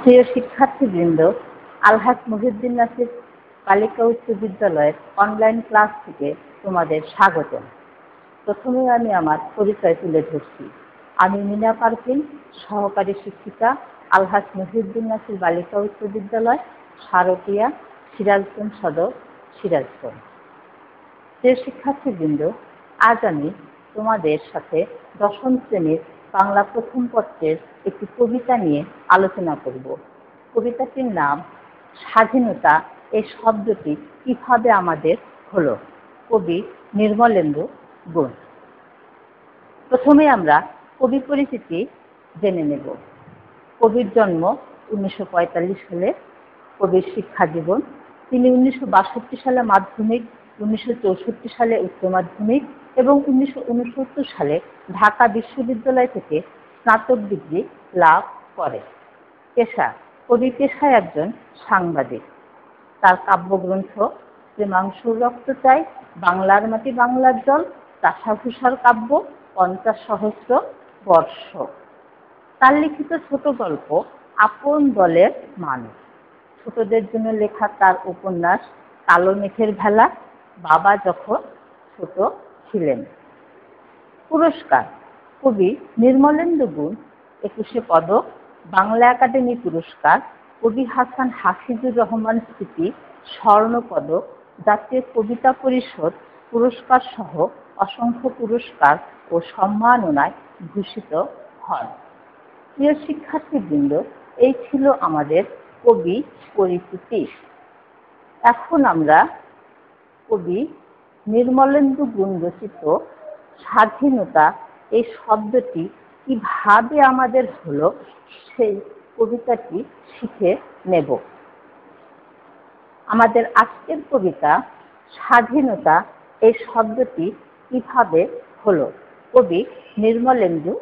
প্রিয় শিক্ষার্থীবৃন্দ, আলহাজ মহিউদ্দিন নাসির বালিকা উচ্চ বিদ্যালয়ের অনলাইন ক্লাস থেকে তোমাদের স্বাগতম। প্রথমে আমি আমার পরিচয় তুলে ধরছি। আমি মিনা পারভিন, সহকারী শিক্ষিকা, আলহাজ মহিউদ্দিন নাসির বালিকা উচ্চ বিদ্যালয়, সারকিয়া, সিরাজগঞ্জ সদর, সিরাজগঞ্জ। প্রিয় শিক্ষার্থীবৃন্দ, আজ আমি তোমাদের সাথে দশম শ্রেণীর বাংলা প্রথম পত্রের একটি কবিতা নিয়ে আলোচনা করব। কবিতাটির নাম স্বাধীনতা। এই শব্দটি কিভাবে আমাদের হলো? কবি নির্মলেন্দু গুণ। প্রথমে আমরা কবি পরিচিতি জেনে নেব। কবির জন্ম 1945 সালে। কবির শিক্ষা জীবন: তিনি 1962 সালে মাধ্যমিক, 1964 সালে উচ্চ মাধ্যমিক এবং 1969 সালে ঢাকা বিশ্ববিদ্যালয় থেকে স্নাতক ডিগ্রি লাভ করেন। পেশা: কবি পেশায় একজন সাংবাদিক। তার কাব্যগ্রন্থ প্রেমাংশুর রক্ত চাই, বাংলার মাটি বাংলার জল, চাষাভূষার কাব্য, 50 সহস্র বর্ষ। তার লিখিত ছোট গল্প আপন দলের মানুষ। ছোটদের জন্য লেখা তার উপন্যাস কালো মেঘের ভেলা, বাবা যখন ছোট ছিলেন। পুরস্কার: কবি নির্মলেন্দু গুণ 21 পদক, বাংলা একাডেমি পুরস্কার, কবি হাসান হাফিজুর রহমান স্মৃতি স্বর্ণ পদক, জাতীয় কবিতা পরিষদ পুরস্কার সহ অসংখ্য পুরস্কার ও সম্মাননায় ভূষিত হন। প্রিয় শিক্ষার্থীবৃন্দ, এই ছিল আমাদের কবি পরিচিতি। এখন আমরা কবি নির্মলেন্দু গুণ রচিত স্বাধীনতা এই শব্দটি কিভাবে আমাদের হলো সেই কবিতাটি শিখে নেব। আমাদের আজকের কবিতা স্বাধীনতা এই শব্দটি কিভাবে হলো। কবি নির্মলেন্দু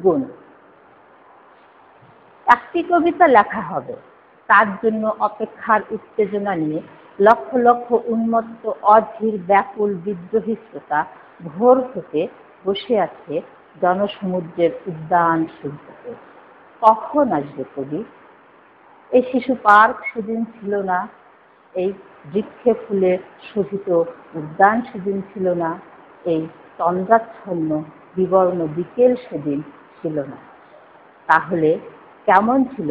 গুণ। একটি কবিতা লেখা হবে, তার জন্য অপেক্ষার উত্তেজনা নিয়ে লক্ষ লক্ষ উন্মত্ত অধীর ব্যাকুল বিদ্রোহী শ্রোতা ভোর থেকে বসে আছে জনসমুদ্রের উদ্যান সৈকতে। কখন আসবে কবি? এই শিশু পার্ক সেদিন ছিল না, এই বৃক্ষে ফুলে শোভিত উদ্যান সেদিন ছিল না, এই তন্দ্রাচ্ছন্ন বিবর্ণ বিকেল সেদিন ছিল না। তাহলে কেমন ছিল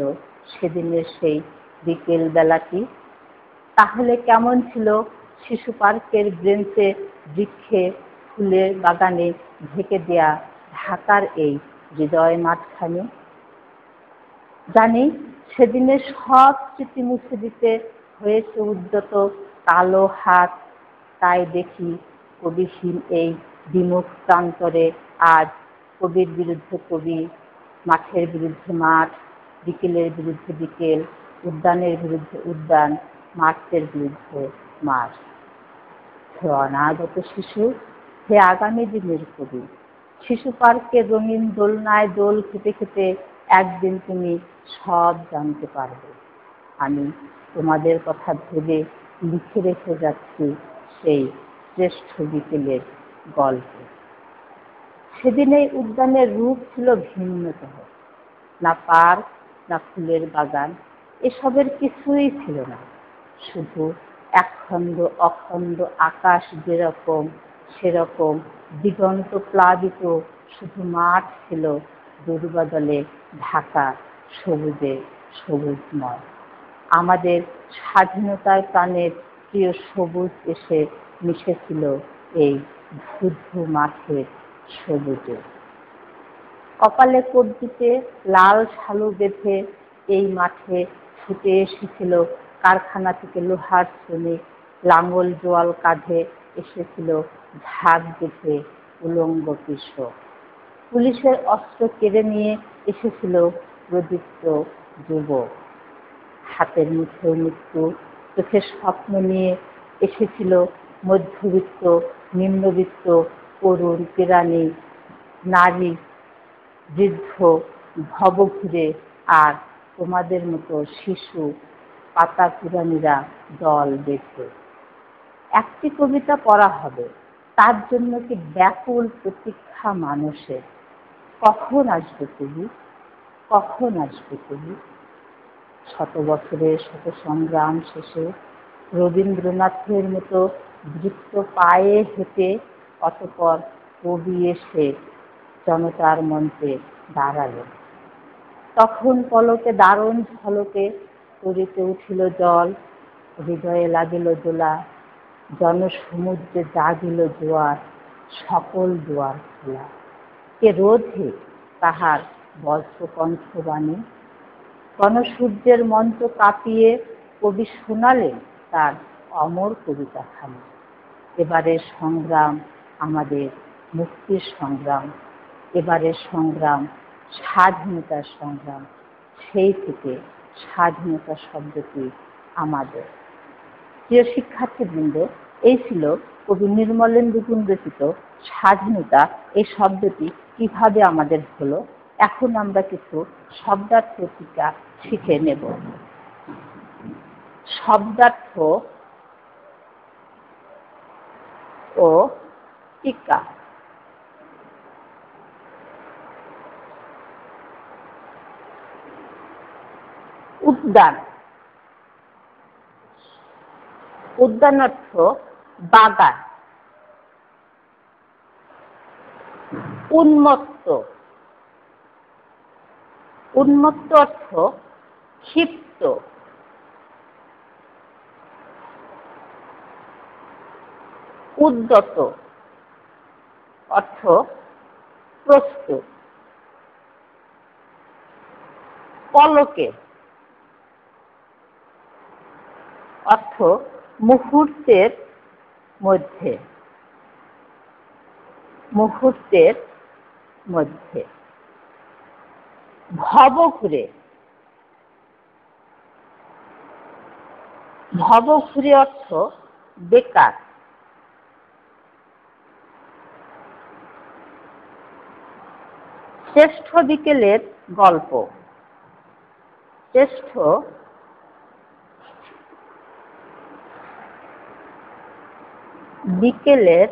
সেদিনের সেই বিকেল বেলাটি? তাহলে কেমন ছিল শিশু পার্কের ব্রেঞ্চে, বৃক্ষে, ফুলের বাগানে ঢেকে দেয়া ঢাকার এই হৃদয় মাঠখানি? জানি সেদিনের সব স্মৃতি মুছে দিতে হয়েছে উদ্যত কালো হাত। তাই দেখি কবিহীন এই বিমুখ প্রান্তরে আজ কবির বিরুদ্ধে কবি, মাঠের বিরুদ্ধে মাঠ, বিকেলের বিরুদ্ধে বিকেল, উদ্যানের বিরুদ্ধে উদ্যান, মাঠের বিরুদ্ধে মাঠ। হে অনাগত শিশু, হে আগামী দিনের কবি, শিশু পার্কের রঙিন দোলনায় দোল খেতে খেতে একদিন তুমি সব জানতে পারবে। আমি তোমাদের কথা ভেবে লিখে রেখে যাচ্ছি সেই শ্রেষ্ঠ বিকেলের গল্প। সেদিন এই উদ্যানের রূপ ছিল ভিন্নতর। না পার্ক, না ফুলের বাগান, এসবের কিছুই ছিল না। শুধু একখণ্ড অখণ্ড আকাশ যেরকম সেরকম দিগন্ত প্লাবিত শুধু মাঠ ছিল দুর্বাদলে ঢাকা সবুজে সবুজময়। আমাদের স্বাধীনতার প্রাণের প্রিয় সবুজ এসে মিশেছিল এই ধূ মাঠের সবুজে। কপালে কবজিতে লাল শালু বেঁধে এই মাঠে ছুটে এসেছিল কারখানা থেকে লোহার শ্রমিক, লাঙল জোয়াল কাঁধে এসেছিল ঝাঁক বেঁধে উলঙ্গ কৃষক। পুলিশের অস্ত্র কেড়ে নিয়ে এসেছিল প্রদীপ্ত যুবক। হাতের মুঠোয় মৃত্যু, চোখের স্বপ্ন নিয়ে এসেছিল মধ্যবিত্ত, নিম্নবিত্ত, তরুণ, প্রাণী, নারী, বৃদ্ধ, ভবঘুরে আর তোমাদের মতো শিশু পাতা কুড়ানিরা দল বেঁধে। একটি কবিতা পড়া হবে, তার জন্য কি ব্যাকুল প্রতীক্ষা মানুষের। কখন আসবে কবি? কখন আসবে কবি? শত বছরের শত সংগ্রাম শেষে রবীন্দ্রনাথের মতো দৃপ্ত পায়ে হেঁটে অতঃপর কবি এসে জনতার মঞ্চে দাঁড়ালেন। তখন পলকে দারুণ ঝলকে তরিতে উঠিল জল, হৃদয়ে লাগিল দোলা, জনসমুদ্রে জাগিল জোয়ার, সকল দুয়ার খোলা। কে রোধে তাহার বজ্রকণ্ঠবাণী? গণসূর্যের মঞ্চ কাঁপিয়ে কবি শোনালেন তার অমর কবিতাখানি। এবারের সংগ্রাম আমাদের মুক্তির সংগ্রাম, এবারের সংগ্রাম স্বাধীনতার সংগ্রাম। সেই থেকে স্বাধীনতা শব্দটি আমাদের। প্রিয় শিক্ষার্থীবৃন্দ, এই ছিল কবি নির্মলেন্দু গুণ রচিত স্বাধীনতা এই শব্দটি কিভাবে আমাদের হলো। এখন আমরা কিছু শব্দার্থ টিকা শিখে নেব। শব্দার্থ ও টিকা। উদ্যান। উদ্যান অর্থ বাগান। উন্মত্ত। উন্মত্ত অর্থ ক্ষিপ্ত। উদ্যত অর্থ প্রস্তুত। পলকে অর্থ মুহূর্তের মধ্যে। মুহূর্তের মধ্যে। ভবঘুরে। ভবঘুরে অর্থ বেকার। শ্রেষ্ঠ বিকেলের গল্প। শ্রেষ্ঠ বিকেলের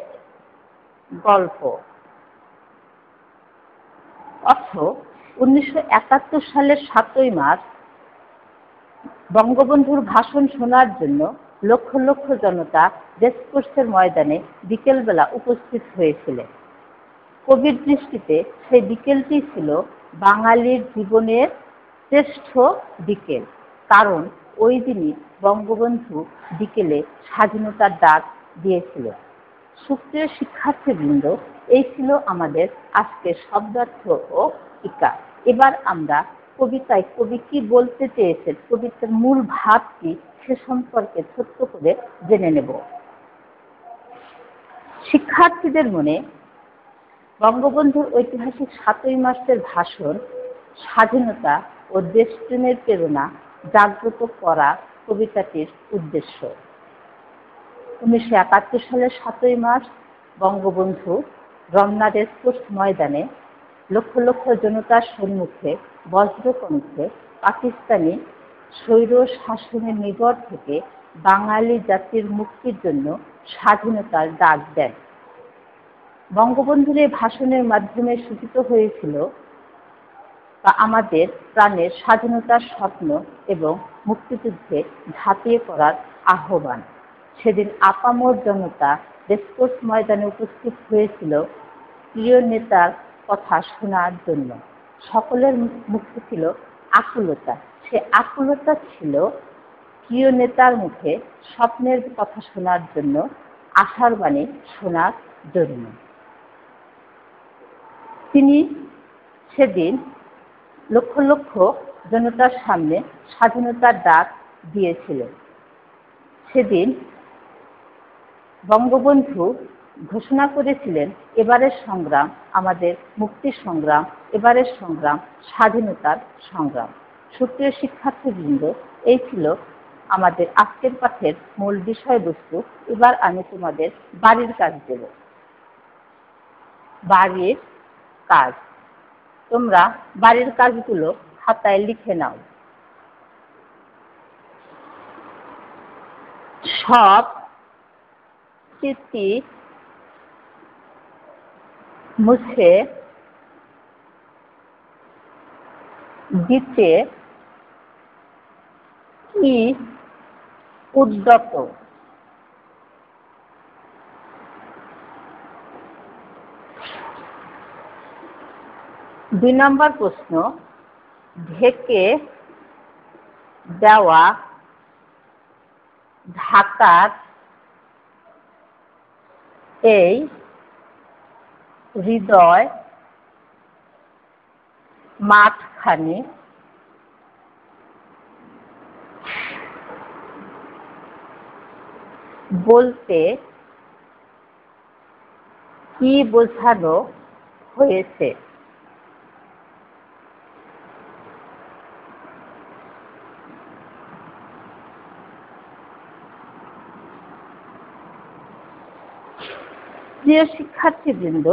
গল্প অর্থ 1971 সালের 7ই মার্চ বঙ্গবন্ধুর ভাষণ শোনার জন্য লক্ষ লক্ষ জনতা রেসকোর্সের ময়দানে বিকেলবেলা উপস্থিত হয়েছিলেন। কবির দৃষ্টিতে সেই বিকেলটি ছিল বাঙালির জীবনের শ্রেষ্ঠ বিকেল। কারণ ওই দিনই বঙ্গবন্ধু বিকেলে স্বাধীনতার ডাক দিয়েছিলেন। সুপ্রিয় শিক্ষার্থীবৃন্দ, এই ছিল আমাদের আজকের শব্দার্থ ও টিকা। এবার আমরা কবিতায় কবি কি বলতে চেয়েছেন, কবিতার মূল ভাব কি, সে সম্পর্কে ছোট্ট করে জেনে নেব। শিক্ষার্থীদের মনে বঙ্গবন্ধুর ঐতিহাসিক 7ই মার্চের ভাষণ স্বাধীনতা ও দেশপ্রেমের প্রেরণা জাগ্রত করা কবিতাটির উদ্দেশ্য। 1971 সালের 7ই মার্চ বঙ্গবন্ধু রমনা রেসকোর্স ময়দানে লক্ষ লক্ষ জনতার সম্মুখে বজ্রকণ্ঠে পাকিস্তানি স্বৈর শাসনের নিগড় থেকে বাঙালি জাতির মুক্তির জন্য স্বাধীনতার ডাক দেন। বঙ্গবন্ধুর এই ভাষণের মাধ্যমে সূচিত হয়েছিল বা আমাদের প্রাণের স্বাধীনতার স্বপ্ন এবং মুক্তিযুদ্ধে ঝাঁপিয়ে পড়ার আহ্বান। সেদিন আপামর জনতা রেসকোর্স ময়দানে উপস্থিত হয়েছিল প্রিয় নেতার কথা শোনার জন্য। সকলের মুখে ছিল আকুলতা। সে আকুলতা ছিল প্রিয় নেতার মুখে স্বপ্নের কথা শোনার জন্য, আশার বাণী শোনার জন্য। তিনি সেদিন লক্ষ লক্ষ জনতার সামনে স্বাধীনতার ডাক দিয়েছিলেন। সেদিন বঙ্গবন্ধু ঘোষণা করেছিলেন, এবারের সংগ্রাম আমাদের মুক্তির সংগ্রাম, এবারের সংগ্রাম স্বাধীনতার সংগ্রাম। সুপ্রিয় শিক্ষার্থীবৃন্দ, এই ছিল আমাদের আজকের পাঠের মূল বিষয়বস্তু। এবার আমি তোমাদের বাড়ির কাজ দেব। বাড়ির কাজ। তোমরা বাড়ির কাজগুলো খাতায় লিখে নাও। সব স্মৃতি মুছে দিতে কি উদ্যত? 2 নম্বর প্রশ্ন, ঢেকে দেওয়া ঢাকার এই হৃদয় মাঠখানি বলতে কি বোঝানো হয়েছে? প্রিয় শিক্ষার্থীবৃন্দ,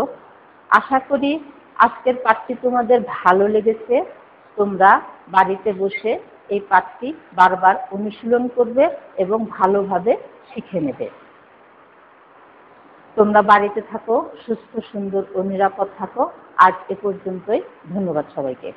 আশা করি আজকের পাঠটি তোমাদের ভালো লেগেছে। তোমরা বাড়িতে বসে এই পাঠটি বারবার অনুশীলন করবে এবং ভালোভাবে শিখে নেবে। তোমরা বাড়িতে থাকো, সুস্থ, সুন্দর ও নিরাপদ থাকো। আজ এ পর্যন্তই। ধন্যবাদ সবাইকে।